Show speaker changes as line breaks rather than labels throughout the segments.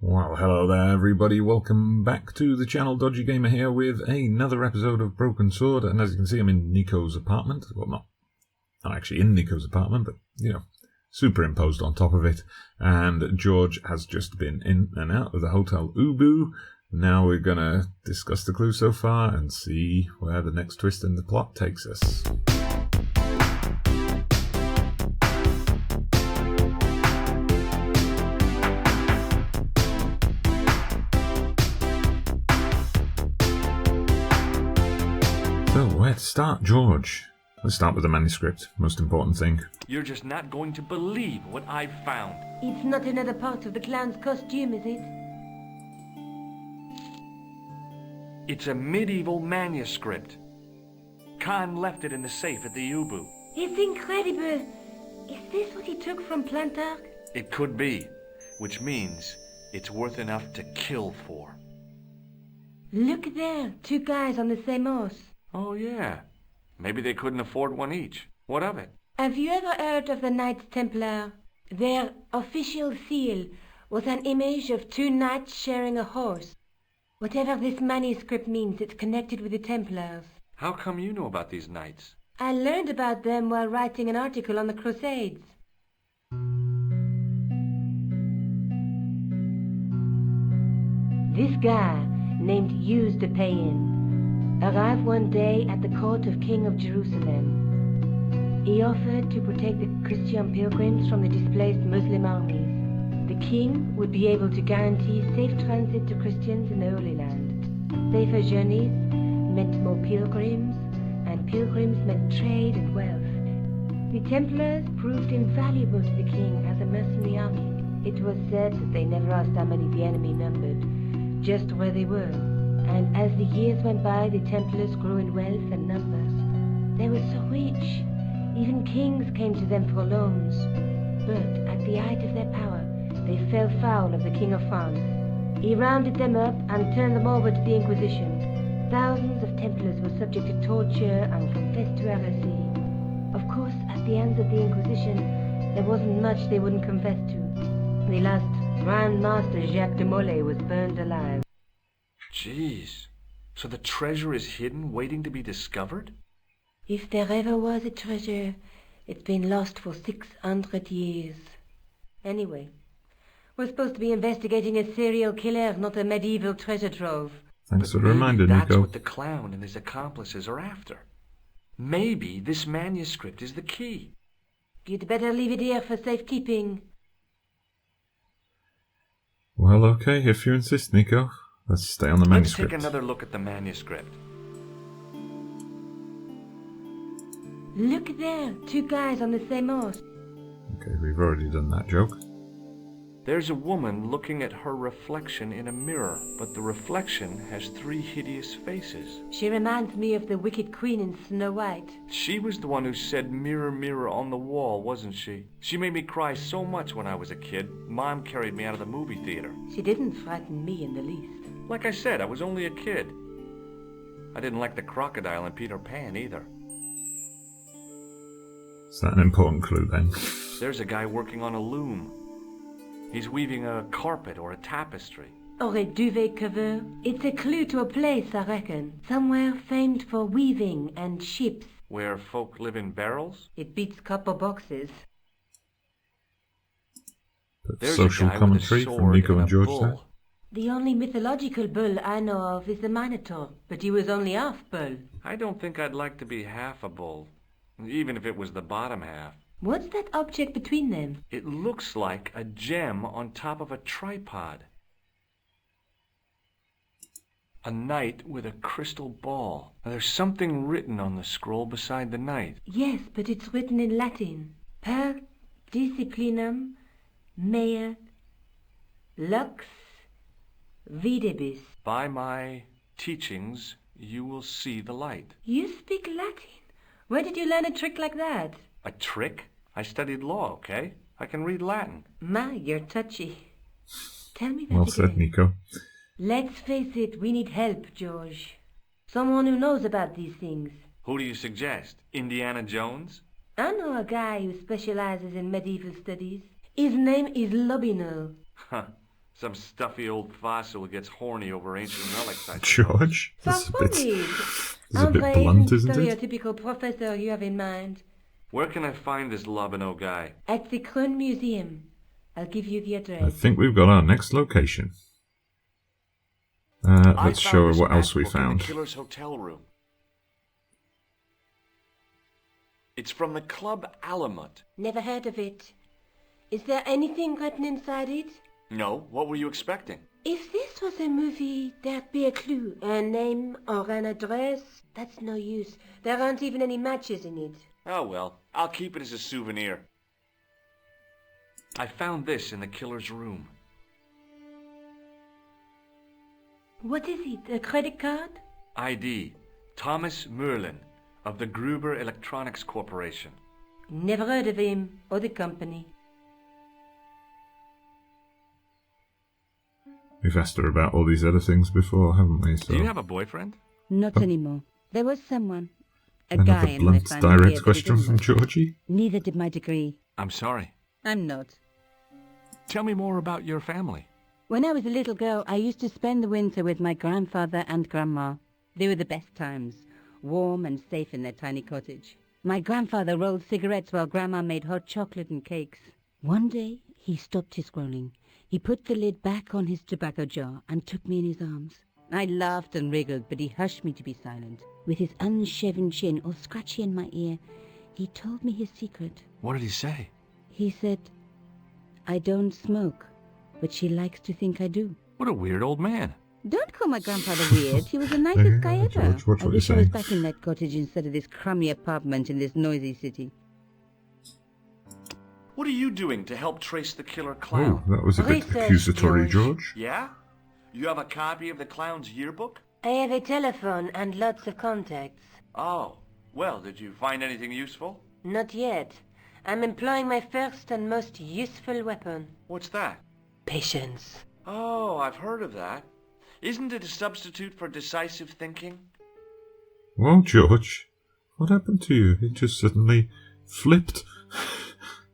Well, hello there everybody, welcome back to the channel. Dodgee Gamer here with another episode of Broken Sword, and as you can see I'm in Nico's apartment. Well, not actually in Nico's apartment, but, superimposed on top of it. And George has just been in and out of the Hotel Ubu. Now we're going to discuss the clues so far and see where the next twist in the plot takes us. So, where to start, George? Let's start with the manuscript, most important thing.
You're just not going to believe what I've found.
It's not another part of the clown's costume, is it?
It's a medieval manuscript. Khan left it in the safe at the Ubu.
It's incredible. Is this what he took from Plantark?
It could be, which means it's worth enough to kill for.
Look there, two guys on the same horse.
Oh yeah, maybe they couldn't afford one each. What of it?
Have you ever heard of the Knights Templar? Their official seal was an image of two knights sharing a horse. Whatever this manuscript means, it's connected with the Templars.
How come you know about these knights?
I learned about them while writing an article on the Crusades. This guy, named Hughes de Payen, arrived one day at the court of King of Jerusalem. He offered to protect the Christian pilgrims from the displaced Muslim armies. The king would be able to guarantee safe transit to Christians in the Holy Land. Safer journeys meant more pilgrims, and pilgrims meant trade and wealth. The Templars proved invaluable to the king as a mercenary army. It was said that they never asked how many the enemy numbered, just where they were. And as the years went by, the Templars grew in wealth and numbers. They were so rich, even kings came to them for loans. But at the height of their power, they fell foul of the King of France. He rounded them up and turned them over to the Inquisition. Thousands of Templars were subject to torture and confessed to heresy. Of course, at the hands of the Inquisition, there wasn't much they wouldn't confess to. The last Grand Master Jacques de Molay was burned alive.
Jeez, so the treasure is hidden, waiting to be discovered?
If there ever was a treasure, it's been lost for 600 years. Anyway, we're supposed to be investigating a serial killer, not a medieval treasure trove.
Thanks for
But
the reminder,
maybe that's
Nico.
what the clown and his accomplices are after. Maybe this manuscript is the key.
You'd better leave it here for safekeeping.
Well, okay, if you insist, Nico. Let's stay on the
Let's
manuscript.
take another look at the manuscript.
Look there, two guys on the same horse.
Okay, we've already done that joke.
There's a woman looking at her reflection in a mirror, but the reflection has three hideous faces.
She reminds me of the Wicked Queen in Snow White.
She was the one who said mirror, mirror on the wall, wasn't she? She made me cry so much when I was a kid. Mom carried me out of the movie theater.
She didn't frighten me in the least.
Like I said, I was only a kid. I didn't like the crocodile in Peter Pan either.
Is that an important clue then?
There's a guy working on a loom. He's weaving a carpet or a tapestry.
Or a duvet cover. It's a clue to a place, I reckon. Somewhere famed for weaving and ships.
Where folk live in barrels?
It beats copper boxes.
But
There's
social
a guy
commentary
with a
from
sword
Nico
and
and
a
George
bull.
there.
The only mythological bull I know of is the Minotaur, but he was only half bull.
I don't think I'd like to be half a bull, even if it was the bottom half.
What's that object between them?
It looks like a gem on top of a tripod. A knight with a crystal ball. Now, there's something written on the scroll beside the knight.
Yes, but it's written in Latin. Per disciplinum mea lux videbis.
By my teachings, you will see the light.
You speak Latin? Where did you learn a trick like that?
A trick? I studied law, okay? I can read Latin.
My, you're touchy. Tell me that
Well
again.
said, Nico.
Let's face it, we need help, George. Someone who knows about these things.
Who do you suggest? Indiana Jones?
I know a guy who specializes in medieval studies. His name is Lobino.
Huh. Some stuffy old fossil who gets horny over ancient relics, I suppose.
George,
Sounds funny.
a bit blunt, isn't it?
Stereotypical professor you have in mind.
Where can I find this Lobino guy?
At the Kron Museum. I'll give you the
I
address.
think we've got our next location. Let's show her what else we found.
In the killer's hotel room. It's from the Club Alamut.
Never heard of it. Is there anything written inside it?
No, what were you expecting?
If this was a movie, there'd be a clue. A name or an address. That's no use. There aren't even any matches in it.
Oh well, I'll keep it as a souvenir. I found this in the killer's room.
What is it? A credit card?
ID, Thomas Merlin, of the Gruber Electronics Corporation.
Never heard of him or the company.
We've asked her about all these other things before, haven't we? So
Do you have a boyfriend?
Not anymore. There was someone. A guy
another
in my
blunt,
family
direct
here, but it
question
didn't
from
work.
Georgie.
Neither did my degree.
I'm sorry.
I'm not.
Tell me more about your family.
When I was a little girl, I used to spend the winter with my grandfather and grandma. They were the best times, warm and safe in their tiny cottage. My grandfather rolled cigarettes while grandma made hot chocolate and cakes. One day, he stopped his scrolling. He put the lid back on his tobacco jar and took me in his arms. I laughed and wriggled, but he hushed me to be silent. With his unshaven chin all scratchy in my ear, he told me his secret.
What did he say?
He said, I don't smoke, but she likes to think I do.
What a weird old man.
Don't call my grandfather weird. He was the nicest guy ever.
George, watch
I
what
wish
you're
I was
saying.
back in that cottage instead of this crummy apartment in this noisy city.
What are you doing to help trace the killer
Oh,
clown?
that was a bit
Research,
accusatory,
George.
George.
Yeah? You have a copy of the clown's yearbook?
I have a telephone and lots of contacts.
Oh, well, did you find anything useful?
Not yet. I'm employing my first and most useful weapon.
What's that?
Patience.
Oh, I've heard of that. Isn't it a substitute for decisive thinking?
Well, George, what happened to you? It just suddenly flipped.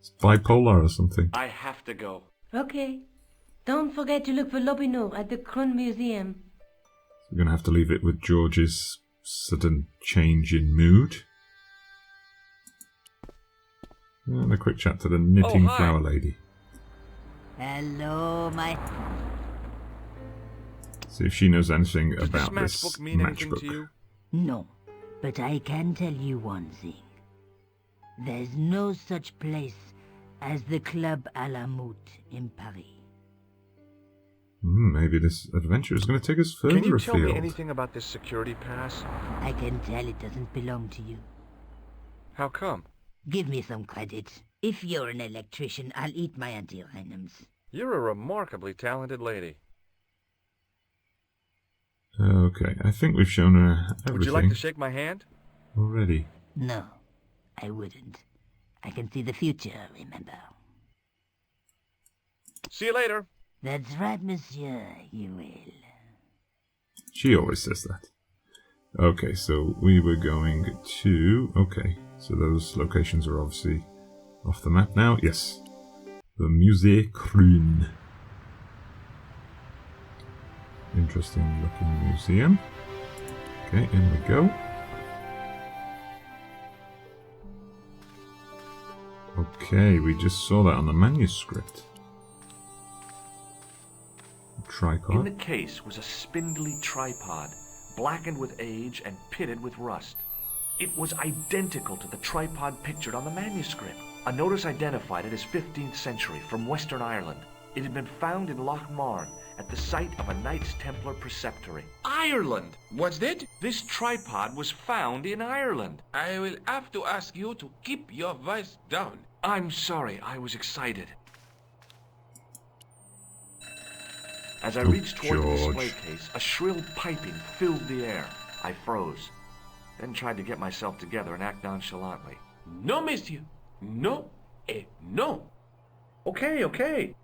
It's bipolar or something.
I have to go.
Okay. Don't forget to look for Lobino at the Kron Museum.
We're going to have to leave it with George's sudden change in mood. And a quick chat to the knitting
hi.
flower lady.
Hello, my...
See if she knows anything
Does
about
this
this
matchbook mean anything
matchbook.
to you?
No, but I can tell you one thing. There's no such place as the Club Alamut in Paris.
Maybe this adventure is going to take us further
Can you tell
afield.
me anything about this security pass?
I can tell it doesn't belong to you.
How come?
Give me some credit. If you're an electrician, I'll eat my antirhythms.
You're a remarkably talented lady.
Okay, I think we've shown her everything
Would you like to shake my hand?
already.
No, I wouldn't. I can see the future, remember.
See you later.
That's right, monsieur, you will.
She always says that. Okay, so we were going to... Okay, so those locations are obviously off the map now. Yes. The Musée Krün. Interesting looking museum. Okay, in we go. Okay, we just saw that on the manuscript.
In
Tripod.
the case was a spindly tripod, blackened with age and pitted with rust. It was identical to the tripod pictured on the manuscript. A notice identified it as 15th century from Western Ireland. It had been found in Lochmarn at the site of a Knights Templar preceptory. Ireland!
What's that?
This tripod was found in Ireland.
I will have to ask you to keep your voice down.
I'm sorry, I was excited. As I reached toward the display
George.
case, a shrill piping filled the air. I froze, then tried to get myself together and act nonchalantly.
No, monsieur. No, et no.
Okay.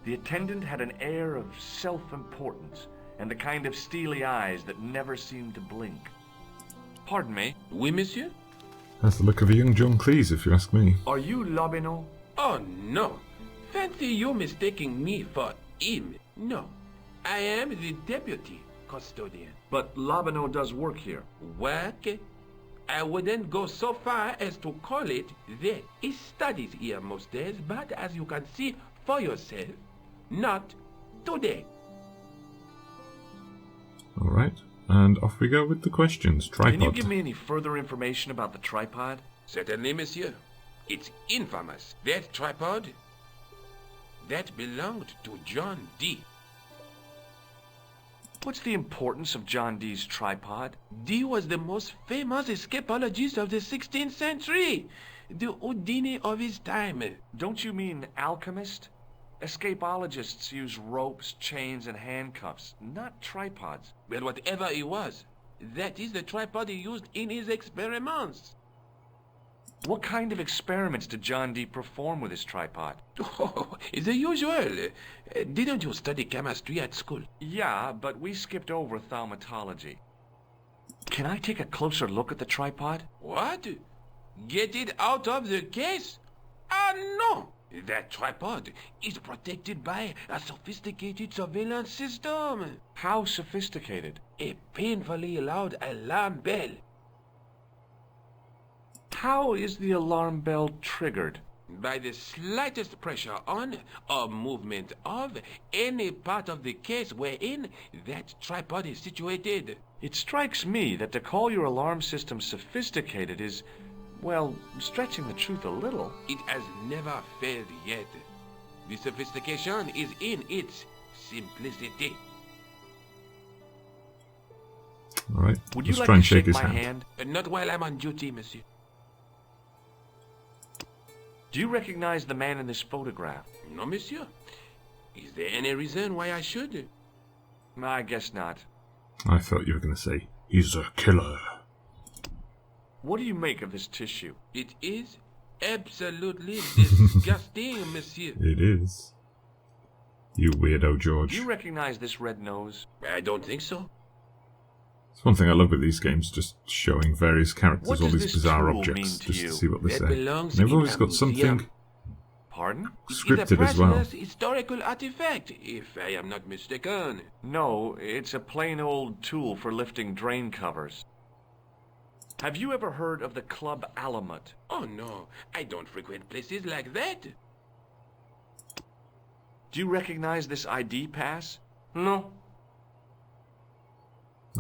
The attendant had an air of self-importance and the kind of steely eyes that never seemed to blink. Pardon me.
Oui, monsieur?
That's the look of a young John Cleese, if you ask me.
Are you Lobino?
Oh, no. Fancy you mistaking me for him. No. I am the deputy custodian.
But Lobino does work here.
Work? I wouldn't go so far as to call it that. He studies here most days, but as you can see for yourself, not today.
Alright, and off we go with the questions. Tripod.
Can you give me any further information about the tripod?
Certainly, monsieur. It's infamous. That tripod, that belonged to John Dee.
What's the importance of John Dee's tripod?
Dee was the most famous escapologist of the 16th century. The Houdini of his time.
Don't you mean alchemist? Escapologists use ropes, chains, and handcuffs, not tripods.
Well, whatever he was, that is the tripod he used in his experiments.
What kind of experiments did John Dee perform with his tripod?
Oh, the usual. Didn't you study chemistry at school?
Yeah, but we skipped over thaumatology. Can I take a closer look at the tripod?
What? Get it out of the case? Ah, no! That tripod is protected by a sophisticated surveillance system.
How sophisticated?
A painfully loud alarm bell.
How is the alarm bell triggered?
By the slightest pressure on or movement of any part of the case wherein that tripod is situated.
It strikes me that to call your alarm system sophisticated is, well, stretching the truth a little.
It has never failed yet. The sophistication is in its simplicity.
Alright,
Would you
let's
like
try
to
and shake
shake
his
my
hand.
hand?
Not while I'm on duty, monsieur.
Do you recognize the man in this photograph?
No, monsieur. Is there any reason why I should?
I guess not.
I thought you were going to say, he's a killer.
What do you make of this tissue?
It is absolutely disgusting, monsieur.
It is. You weirdo, George.
Do you recognize this red nose?
I don't think so.
It's one thing I love with these games, just showing various characters
What
all
does
these
this
bizarre
tool
objects,
mean to
just
you?
to see what they
That
say.
belongs
They've
in
always
a
got
museum.
something
Pardon?
scripted
It's
as well.
a priceless historical artifact, if I am not mistaken.
No, it's a plain old tool for lifting drain covers. Have you ever heard of the Club Alamut?
Oh no, I don't frequent places like that.
Do you recognize this ID pass? No.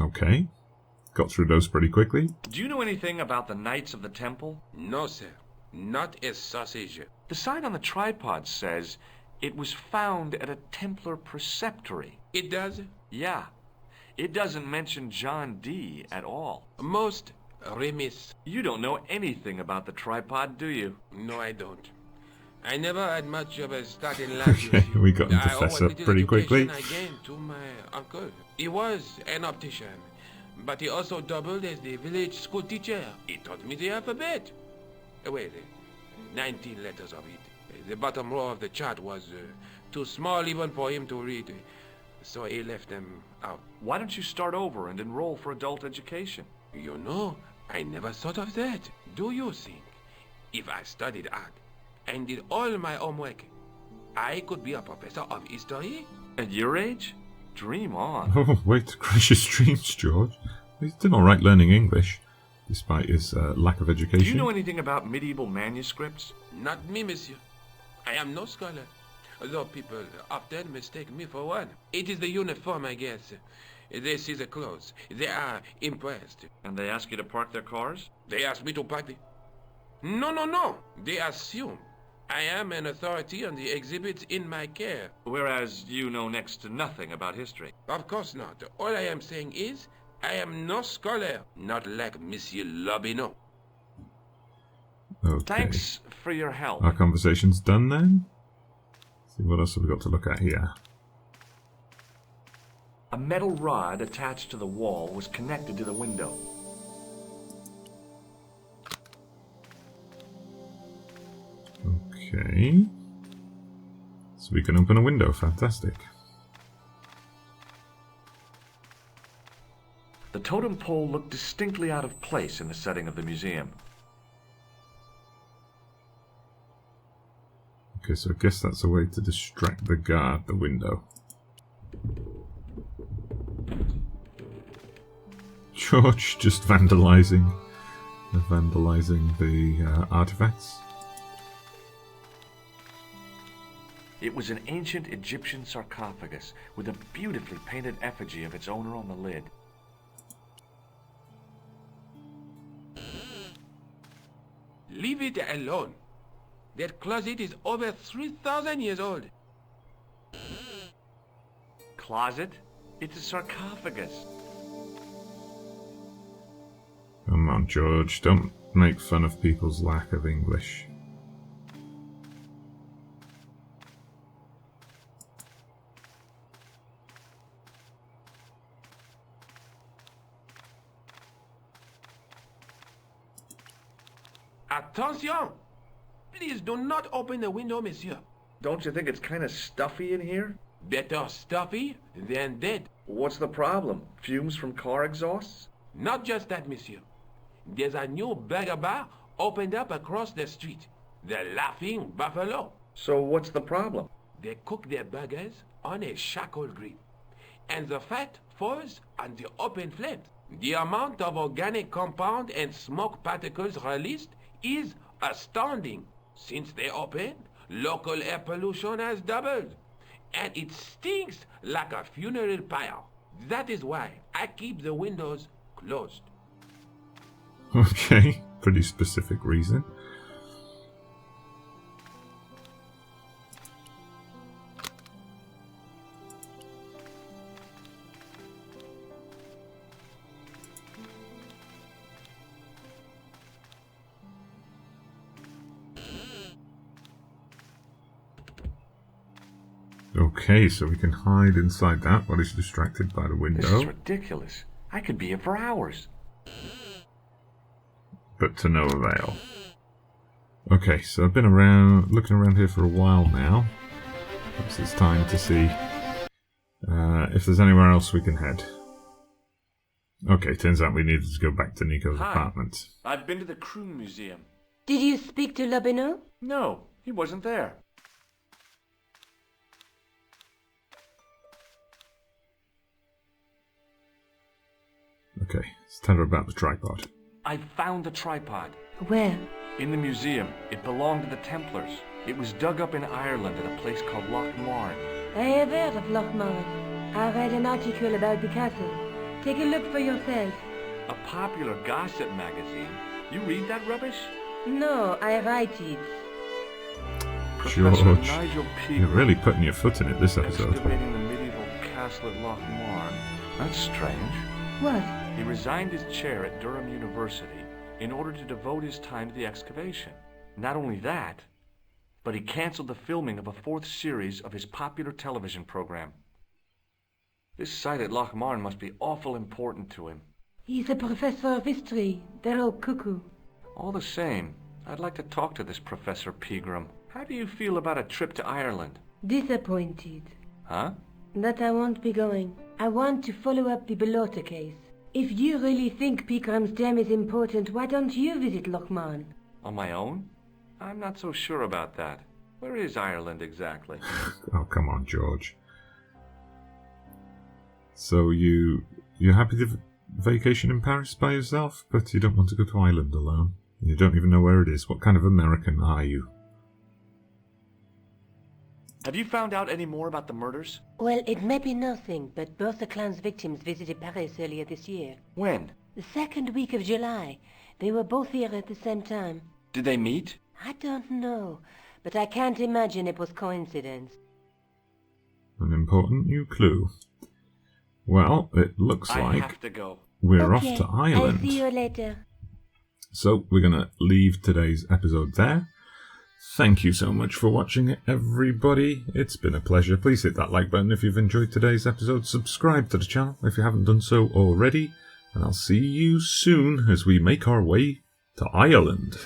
Okay. Got through those pretty quickly.
Do you know anything about the Knights of the Temple?
No, sir. Not a sausage.
The sign on the tripod says it was found at a Templar preceptory.
It does?
Yeah. It doesn't mention John Dee at all.
Most remiss.
You don't know anything about the tripod, do you?
No, I don't. I never had much of a start in life.
Okay, we got him to
I owe
fess
a
up
little
pretty quickly.
education I gained to my uncle. He was an optician, but he also doubled as the village school teacher. He taught me the alphabet. Well, 19 letters of it. The bottom row of the chart was too small even for him to read, so he left them out.
Why don't you start over and enroll for adult education?
You know, I never thought of that. Do you think if I studied art and did all my homework, I could be a professor of history?
At your age? Dream on.
Oh, wait to crush his dreams, George. He's done alright learning English, despite his lack of education.
Do you know anything about medieval manuscripts?
Not me, monsieur. I am no scholar, though people often mistake me for one. It is the uniform, I guess. They see the clothes. They are impressed.
And they ask you to park their cars?
They ask me to park the... No. They assume I am an authority on the exhibits in my care.
Whereas you know next to nothing about history.
Of course not. All I am saying is, I am no scholar, not like Monsieur Lobino.
Okay.
Thanks for your help.
Our conversation's done then. Let's see what else have we got to look at here.
A metal rod attached to the wall was connected to the window.
Okay. So we can open a window. Fantastic.
The totem pole looked distinctly out of place in the setting of the museum.
Okay, so I guess that's a way to distract the guard, the window. George just vandalizing the artifacts.
It was an ancient Egyptian sarcophagus with a beautifully painted effigy of its owner on the lid.
Leave it alone. That closet is over 3,000 years old.
Closet? It's a sarcophagus.
Come on, George, don't make fun of people's lack of English.
Attention! Please do not open the window, monsieur.
Don't you think it's kind of stuffy in here?
Better stuffy than dead.
What's the problem? Fumes from car exhausts?
Not just that, monsieur. There's a new burger bar opened up across the street. The Laughing Buffalo.
So what's the problem?
They cook their burgers on a charcoal grill, and the fat falls on the open flames. The amount of organic compound and smoke particles released is astounding. Since they opened, local air pollution has doubled, and it stinks like a funeral pyre. That is why I keep the windows closed.
Okay, pretty specific reason. Okay, so we can hide inside that while he's distracted by the window.
This is ridiculous. I could be here for hours.
But to no avail. Okay, so I've been looking around here for a while now. Perhaps it's time to see if there's anywhere else we can head. Okay, turns out we needed to go back to Nico's apartment.
I've been to the Croon Museum.
Did you speak to Lobineau?
No, he wasn't there.
Okay, let's tell her about the tripod.
I found the tripod.
Where?
In the museum. It belonged to the Templars. It was dug up in Ireland at a place called Loch Marne.
I have heard of Loch Marne. I read an article about the castle. Take a look for yourself.
A popular gossip magazine. You read that rubbish?
No, I write it.
Professor
George,
Nigel
you're
Pegram
really putting your foot in it this episode.
excavating the medieval castle at Loch Marne. That's strange.
What?
He resigned his chair at Durham University in order to devote his time to the excavation. Not only that, but he canceled the filming of a 4th series of his popular television program. This site at Loch Marne must be awful important to him.
He's a professor of history. They're all cuckoo.
All the same, I'd like to talk to this Professor Pegram. How do you feel about a trip to Ireland?
Disappointed.
Huh?
That I won't be going. I want to follow up the Bellotta case. If you really think Pegram's dam is important, why don't you visit Loch Marne?
On my own? I'm not so sure about that. Where is Ireland exactly?
Oh, come on, George. So you're happy to vacation in Paris by yourself, but you don't want to go to Ireland alone? You don't even know where it is. What kind of American are you?
Have you found out any more about the murders?
Well, it may be nothing, but both the clan's victims visited Paris earlier this year.
When?
The 2nd week of July. They were both here at the same time.
Did they meet?
I don't know, but I can't imagine it was coincidence.
An important new clue. Well, it looks
I
like
have to go.
we're
Okay,
off to Ireland.
I'll see you later.
So we're going to leave today's episode there. Thank you so much for watching, everybody. It's been a pleasure. Please hit that like button if you've enjoyed today's episode. Subscribe to the channel if you haven't done so already. And I'll see you soon as we make our way to Ireland.